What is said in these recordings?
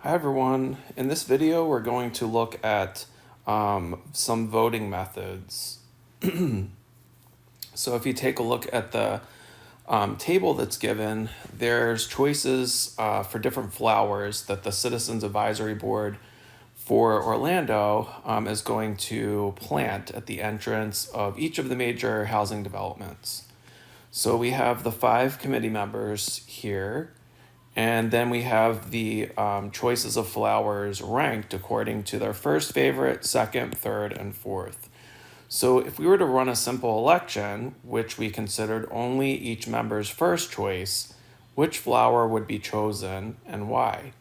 Hi everyone. In this video, we're going to look at some voting methods. So if you take a look at the table that's given, there's choices for different flowers that the Citizens Advisory Board for Orlando is going to plant at the entrance of each of the major housing developments. So we have the 5 committee members here. And then we have the choices of flowers ranked according to their first favorite, second, third, and fourth. So if we were to run a simple election, which we considered only each member's first choice, which flower would be chosen and why?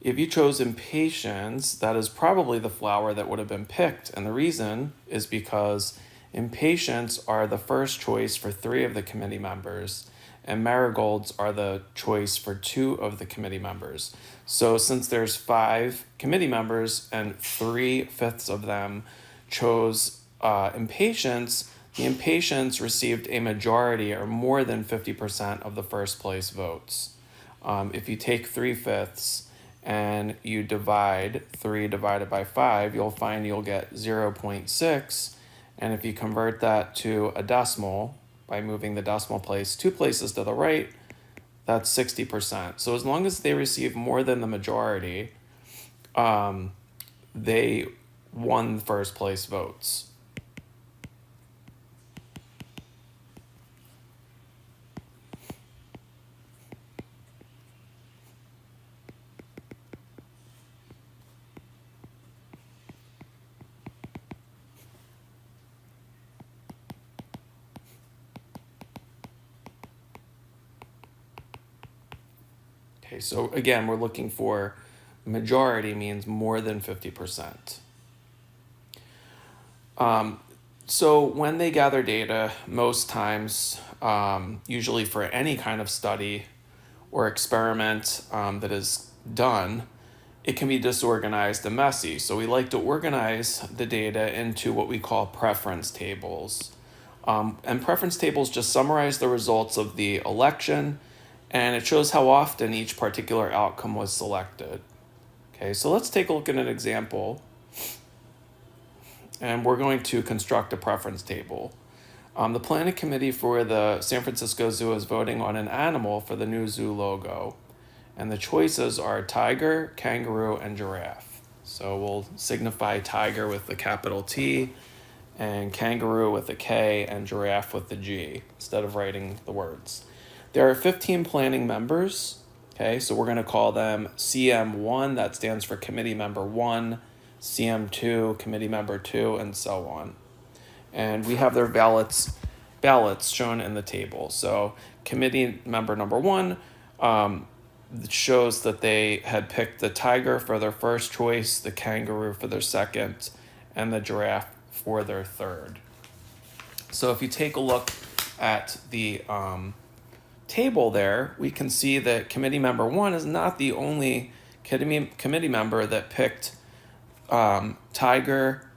If you chose impatiens, that is probably the flower that would have been picked. And the reason is because impatiens are the first choice for 3 of the committee members, and marigolds are the choice for 2 of the committee members. So since there's 5 committee members and 3/5 of them chose impatiens, the impatiens received a majority or more than 50% of the first place votes. If you take 3/5 and you divide 3 divided by 5, you'll find you'll get 0.6. And if you convert that to a decimal by moving the decimal place 2 places to the right, that's 60%. So as long as they receive more than the majority, they won first place votes. Okay, so again, we're looking for majority means more than 50%. So when they gather data, most times, usually for any kind of study or experiment that is done, it can be disorganized and messy. So we like to organize the data into what we call preference tables. And preference tables just summarize the results of the election, and it shows how often each particular outcome was selected. Okay, so let's take a look at an example. And we're going to construct a preference table. The planning committee for the San Francisco Zoo is voting on an animal for the new zoo logo. And the choices are tiger, kangaroo, and giraffe. So we'll signify tiger with the capital T, and kangaroo with a K, and giraffe with the G, instead of writing the words. There are 15 planning members. Okay, so we're going to call them CM1, that stands for committee member 1, CM2, committee member 2, and so on. And we have their ballots shown in the table. So committee member number 1 shows that they had picked the tiger for their first choice, the kangaroo for their second, and the giraffe for their third. So if you take a look at the table there, we can see that committee member 1 is not the only committee member that picked tiger,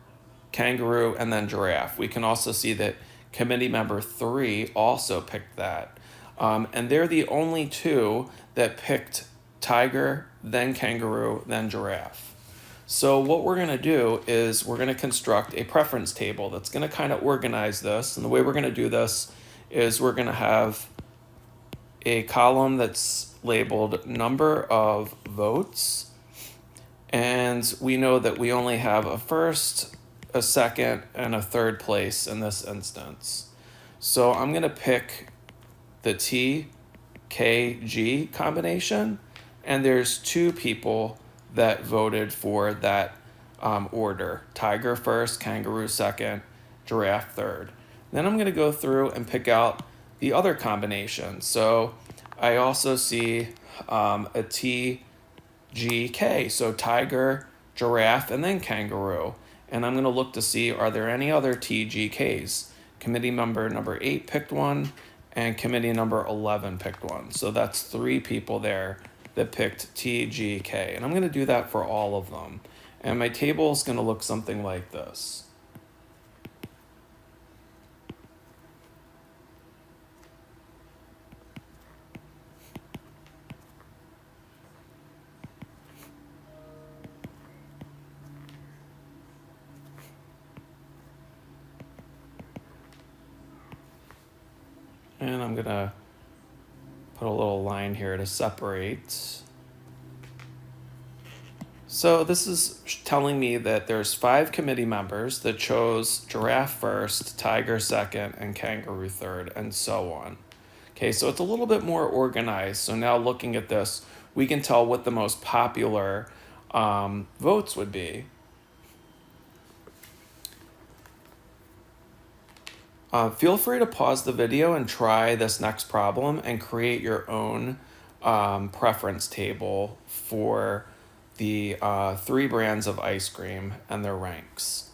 kangaroo, and then giraffe. We can also see that committee member 3 also picked that. And they're the only 2 that picked tiger, then kangaroo, then giraffe. So what we're going to do is we're going to construct a preference table that's going to kind of organize this. And the way we're going to do this is we're going to have a column that's labeled number of votes. And we know that we only have a first, a second, and a third place in this instance. So I'm going to pick the TKG combination, and there's 2 people that voted for that order: tiger first, kangaroo second, giraffe third. Then I'm going to go through and pick out the other combinations. So I also see a TGK, so tiger, giraffe, and then kangaroo. And I'm going to look to see, are there any other TGKs? Committee member number 8 picked one, and committee number 11 picked one. So that's 3 people there that picked TGK. And I'm going to do that for all of them. And my table is going to look something like this. And I'm gonna put a little line here to separate. So this is telling me that there's 5 committee members that chose giraffe first, tiger second, and kangaroo third, and so on. Okay, so it's a little bit more organized. So now looking at this, we can tell what the most popular votes would be. Feel free to pause the video and try this next problem and create your own preference table for the 3 brands of ice cream and their ranks.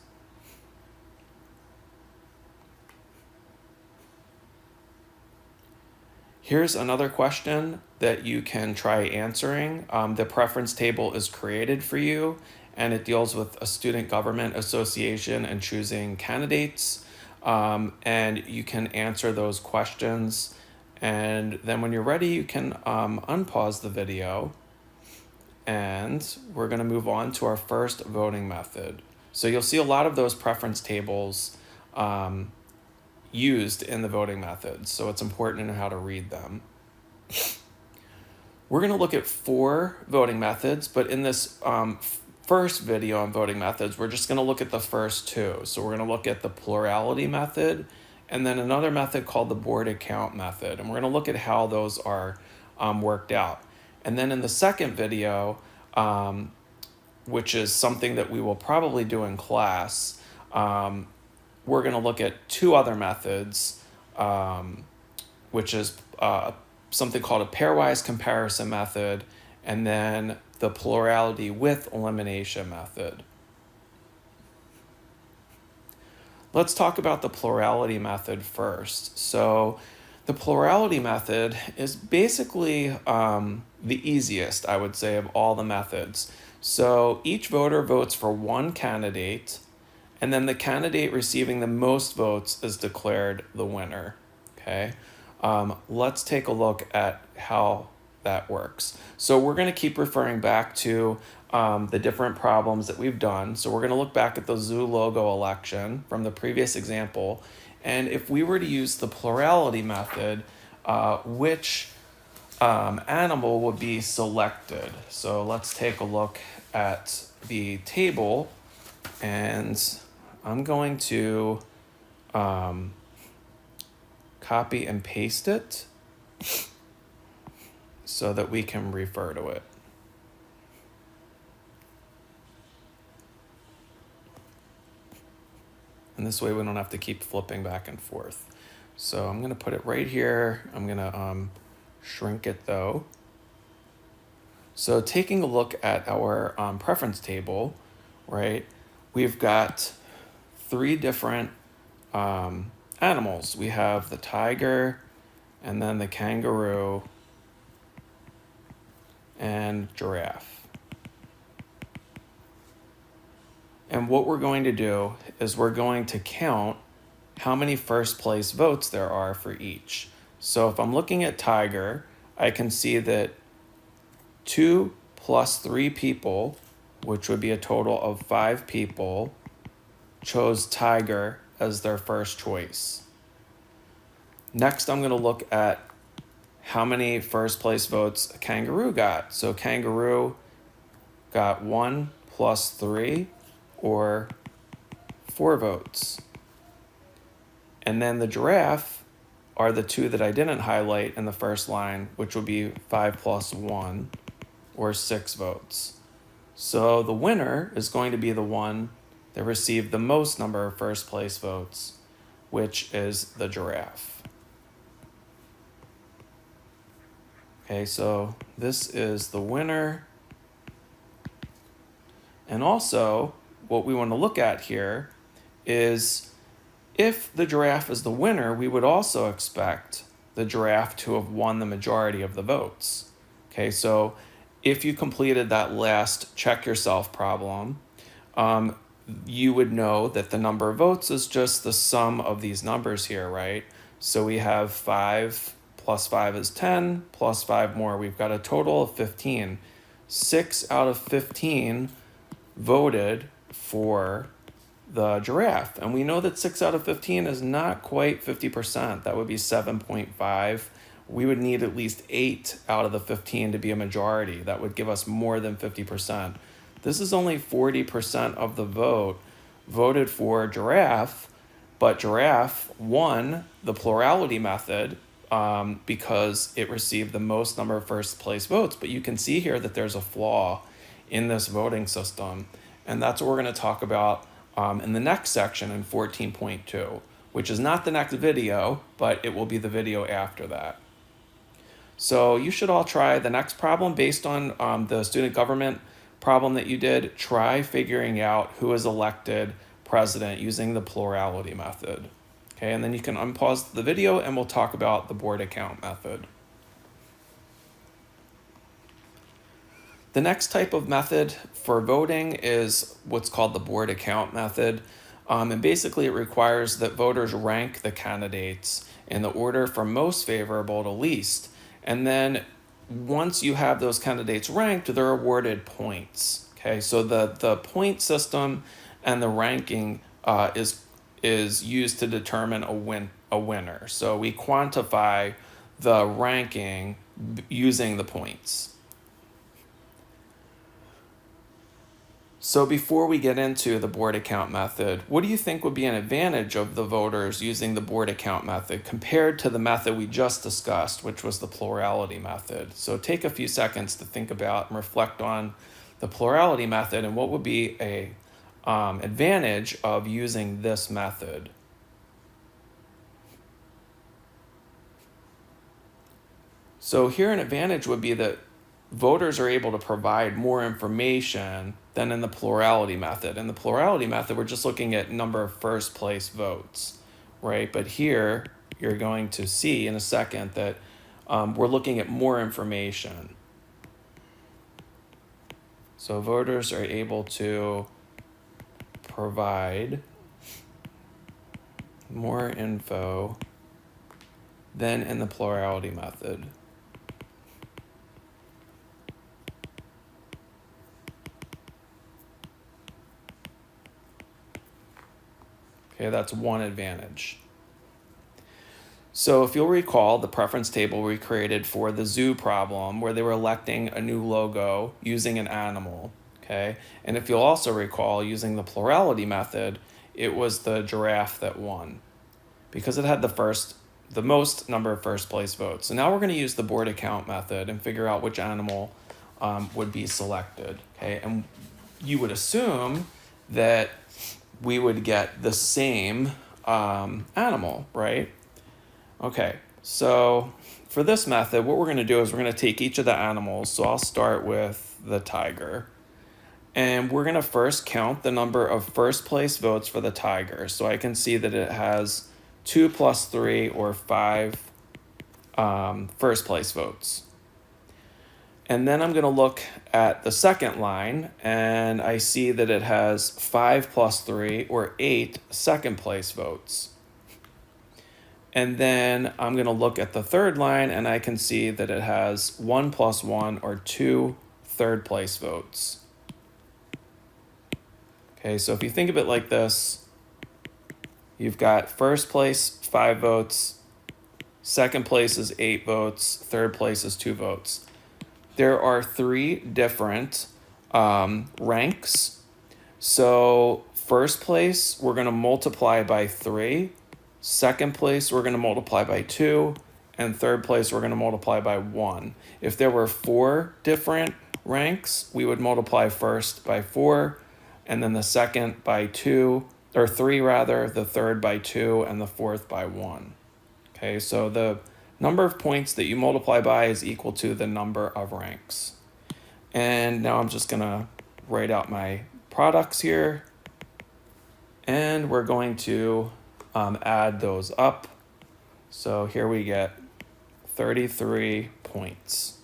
Here's another question that you can try answering. The preference table is created for you, and it deals with a student government association and choosing candidates. And you can answer those questions. And then when you're ready, you can unpause the video. And we're going to move on to our first voting method. So you'll see a lot of those preference tables used in the voting methods. So it's important to know how to read them. We're going to look at 4 voting methods, but in this first video on voting methods, we're just going to look at the first 2. So we're going to look at the plurality method and then another method called the boarded count method. And we're going to look at how those are worked out. And then in the second video, which is something that we will probably do in class, we're going to look at 2 other methods, which is something called a pairwise comparison method, and then the plurality with elimination method. Let's talk about the plurality method first. So the plurality method is basically the easiest, I would say, of all the methods. So each voter votes for one candidate, and then the candidate receiving the most votes is declared the winner. Okay, let's take a look at how that works. So we're going to keep referring back to the different problems that we've done. So we're going to look back at the zoo logo election from the previous example. And if we were to use the plurality method, which animal would be selected? So let's take a look at the table, and I'm going to copy and paste it so that we can refer to it. And this way we don't have to keep flipping back and forth. So I'm going to put it right here. I'm going to shrink it though. So taking a look at our preference table, right, we've got 3 different animals. We have the tiger, and then the kangaroo, and giraffe. And what we're going to do is we're going to count how many first place votes there are for each. So if I'm looking at tiger, I can see that 2 plus 3 people, which would be a total of 5 people, chose tiger as their first choice. Next, I'm going to look at how many first place votes a kangaroo got. So kangaroo got 1 plus 3, or 4 votes. And then the giraffe are the 2 that I didn't highlight in the first line, which would be 5 plus 1, or 6 votes. So the winner is going to be the one that received the most number of first place votes, which is the giraffe. Okay, so this is the winner. And also, what we want to look at here is if the giraffe is the winner, we would also expect the giraffe to have won the majority of the votes. Okay, so if you completed that last check yourself problem, you would know that the number of votes is just the sum of these numbers here, right? So we have 5 plus 5 is 10, plus 5 more. We've got a total of 15. 6 out of 15 voted for the giraffe. And we know that 6 out of 15 is not quite 50%. That would be 7.5. We would need at least 8 out of the 15 to be a majority. That would give us more than 50%. This is only 40% of the vote voted for giraffe, but giraffe won the plurality method because it received the most number of first place votes. But you can see here that there's a flaw in this voting system. And that's what we're going to talk about in the next section in 14.2, which is not the next video, but it will be the video after that. So you should all try the next problem based on the student government problem that you did. Try figuring out who is elected president using the plurality method. Okay, and then you can unpause the video and we'll talk about the board account method. The next type of method for voting is what's called the board account method. And basically it requires that voters rank the candidates in the order from most favorable to least. And then once you have those candidates ranked, they're awarded points. Okay, so the point system and the ranking is used to determine a winner. So we quantify the ranking using the points. So before we get into the board account method, what do you think would be an advantage of the voters using the board account method compared to the method we just discussed, which was the plurality method? So take a few seconds to think about and reflect on the plurality method and what would be a advantage of using this method. So here an advantage would be that voters are able to provide more information than in the plurality method. In the plurality method, we're just looking at number of first place votes, right? But here, you're going to see in a second that we're looking at more information. So voters are able to provide more info than in the plurality method. Okay, that's one advantage. So if you'll recall the preference table we created for the zoo problem where they were electing a new logo using an animal, okay? And if you'll also recall using the plurality method, it was the giraffe that won because it had the most number of first place votes. So now we're gonna use the board account method and figure out which animal would be selected, okay? And you would assume that we would get the same animal, right? Okay, so for this method, what we're gonna do is we're gonna take each of the animals. So I'll start with the tiger. And we're gonna first count the number of first place votes for the tiger. So I can see that it has 2 plus 3 or 5 first place votes. And then I'm gonna look at the second line and I see that it has 5 plus 3 or 8 second place votes. And then I'm gonna look at the third line and I can see that it has 1 plus 1 or 2 third place votes. Okay, so if you think of it like this, you've got first place 5 votes, second place is 8 votes, third place is 2 votes. There are 3 different ranks. So first place, we're gonna multiply by 3. Second place, we're gonna multiply by 2. And third place, we're gonna multiply by 1. If there were 4 different ranks, we would multiply first by 4, and then the second by 2, or 3 rather, the third by 2, and the fourth by 1. Okay, so the number of points that you multiply by is equal to the number of ranks. And now I'm just gonna write out my products here. And we're going to add those up. So here we get 33 points,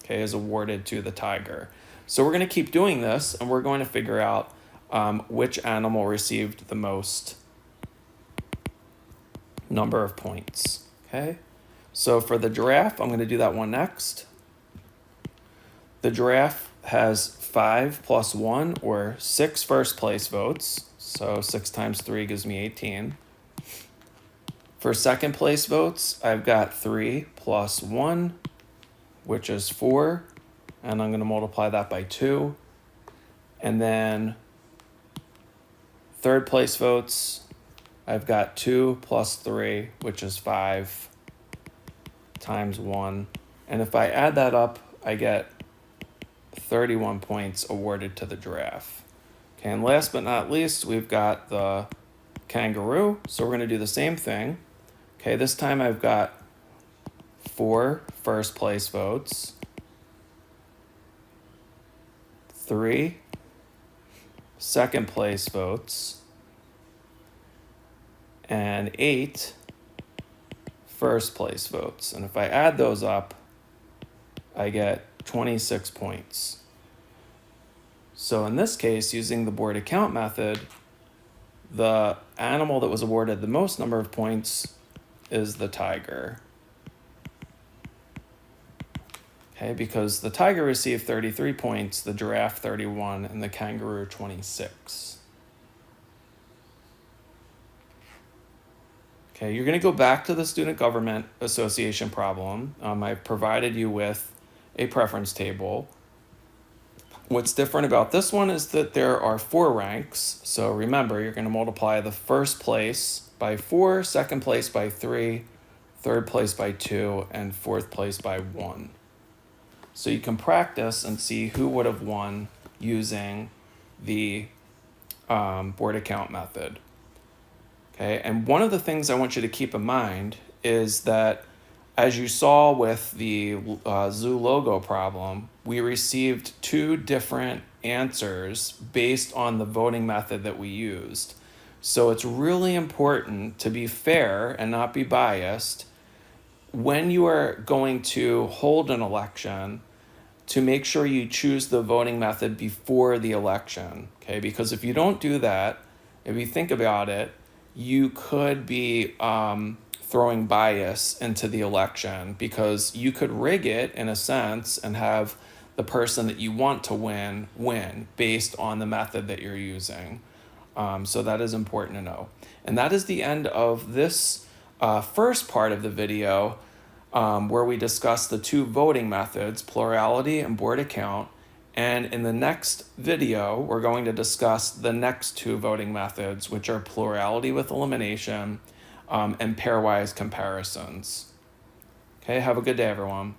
okay, is awarded to the tiger. So we're gonna keep doing this and we're going to figure out which animal received the most number of points, okay? So for the giraffe, I'm gonna do that one next. The giraffe has 5 plus 1 or 6 first place votes. So 6 times 3 gives me 18. For second place votes, I've got 3 plus 1, which is 4. And I'm going to multiply that by 2. And then third place votes, I've got 2 plus 3, which is 5, times 1. And if I add that up, I get 31 points awarded to the giraffe. Okay, and last but not least, we've got the kangaroo. So we're going to do the same thing. Okay, this time I've got 4 first place votes, 3 second place votes, and 8 first place votes. And if I add those up, I get 26 points. So in this case, using the board account method, the animal that was awarded the most number of points is the tiger. Okay, because the tiger received 33 points, the giraffe 31, and the kangaroo 26. Okay, you're going to go back to the Student Government Association problem. I've provided you with a preference table. What's different about this one is that there are 4 ranks. So remember, you're going to multiply the first place by 4, second place by 3, third place by 2, and fourth place by 1. So you can practice and see who would have won using the board account method. Okay, and one of the things I want you to keep in mind is that as you saw with the zoo logo problem, we received 2 different answers based on the voting method that we used. So it's really important to be fair and not be biased when you are going to hold an election, to make sure you choose the voting method before the election, okay? Because if you don't do that, if you think about it, you could be throwing bias into the election, because you could rig it in a sense and have the person that you want to win based on the method that you're using. So that is important to know. And that is the end of this first part of the video, where we discuss the 2 voting methods, plurality and board account. And in the next video, we're going to discuss the next 2 voting methods, which are plurality with elimination and pairwise comparisons. Okay, have a good day, everyone.